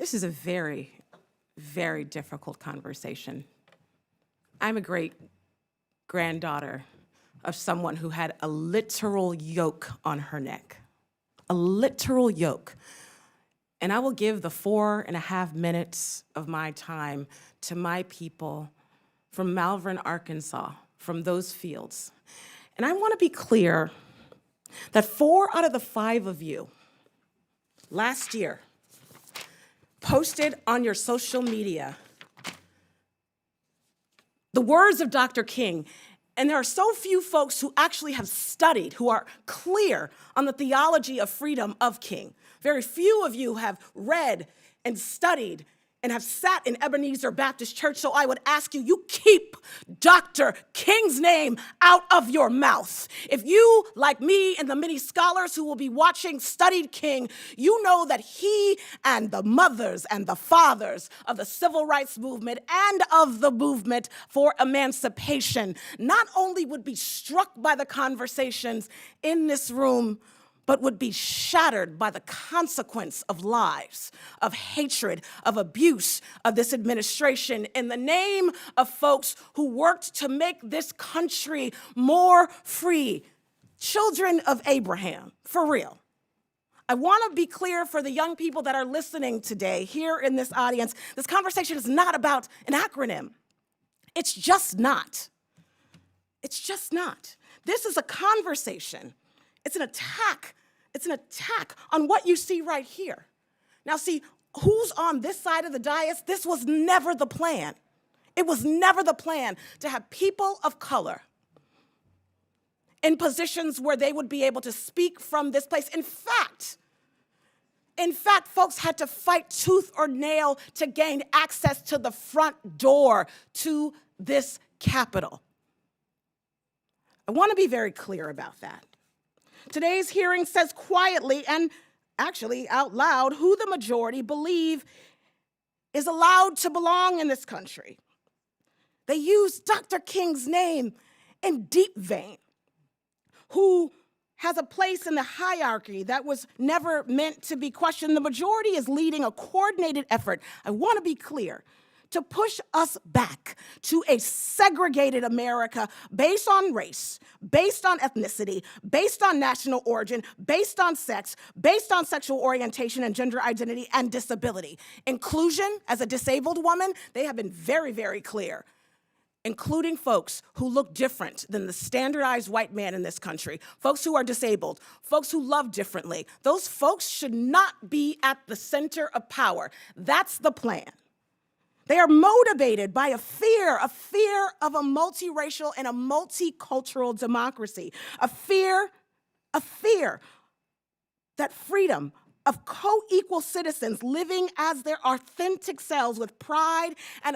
This is a very, very difficult conversation. I'm a great-granddaughter of someone who had a literal yoke on her neck, a literal yoke. And I will give the 4.5 minutes of my time to my people from Malvern, Arkansas, from those fields. And I want to be clear that 4 out of the 5 of you last year posted on your social media the words of Dr. King. And there are so few folks who actually have studied, who are clear on the theology of freedom of King. Very few of you have read and studied and have sat in Ebenezer Baptist Church, so I would ask you, you keep Dr. King's name out of your mouth. If you, like me and the many scholars who will be watching, studied King, you know that he and the mothers and the fathers of the civil rights movement and of the movement for emancipation not only would be struck by the conversations in this room, but would be shattered by the consequence of lies, of hatred, of abuse of this administration in the name of folks who worked to make this country more free. Children of Abraham, for real. I want to be clear for the young people that are listening today here in this audience, this conversation is not about an acronym. It's just not. It's just not. This is a conversation. It's an attack. It's an attack on what you see right here. Now, see, who's on this side of the dais? This was never the plan. It was never the plan to have people of color in positions where they would be able to speak from this place. In fact, folks had to fight tooth or nail to gain access to the front door to this Capitol. I want to be very clear about that. Today's hearing says quietly and actually out loud who the majority believe is allowed to belong in this country. They use Dr. King's name in deep vein, who has a place in the hierarchy that was never meant to be questioned. The majority is leading a coordinated effort, I want to be clear, to push us back to a segregated America based on race, based on ethnicity, based on national origin, based on sex, based on sexual orientation and gender identity and disability. Inclusion, as a disabled woman, they have been very, very clear, including folks who look different than the standardized white man in this country, folks who are disabled, folks who love differently. Those folks should not be at the center of power. That's the plan. They are motivated by a fear of a multiracial and a multicultural democracy, a fear that freedom of co-equal citizens living as their authentic selves with pride and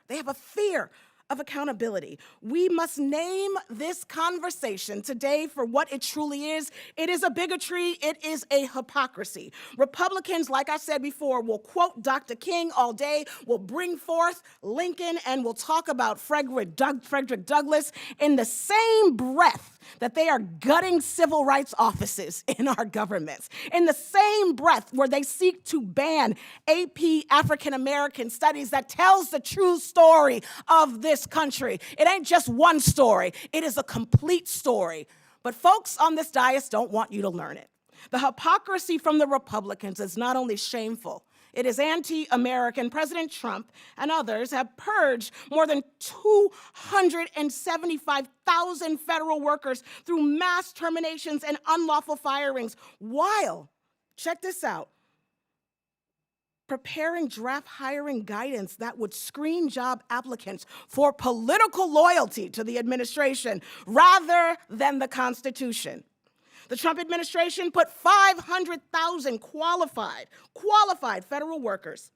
they have a fear of accountability. We must name this conversation today for what it truly is. It is a bigotry. It is a hypocrisy. Republicans, like I said before, will quote Dr. King all day, will bring forth Lincoln, and will talk about Frederick Douglass in the same breath that they are gutting civil rights offices in our governments, in the same breath where they seek to ban AP African American Studies that tells the true story of this country. It ain't just one story, it is a complete story. But folks on this dais don't want you to learn it. The hypocrisy from the Republicans is not only shameful, it is anti-American. President Trump and others have purged more than 275,000 federal workers through mass terminations and unlawful firings, while, check this out, preparing draft hiring guidance that would screen job applicants for political loyalty to the administration rather than the Constitution. The Trump administration put 500,000 qualified federal workers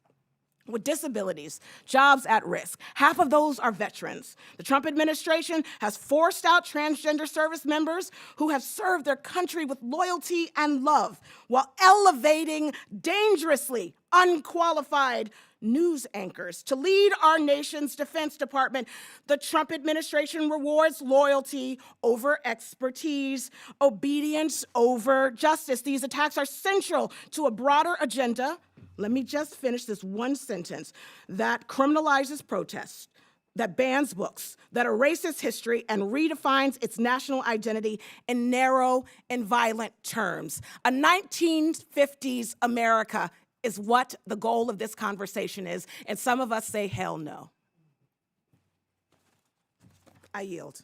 with disabilities, jobs at risk. Half of those are veterans. The Trump administration has forced out transgender service members who have served their country with loyalty and love while elevating dangerously unqualified news anchors to lead our nation's Defense Department. The Trump administration rewards loyalty over expertise, obedience over justice. These attacks are central to a broader agenda. Let me just finish this one sentence that criminalizes protest, that bans books, that erases history and redefines its national identity in narrow and violent terms. A 1950s America is what the goal of this conversation is, and some of us say, hell no. I yield.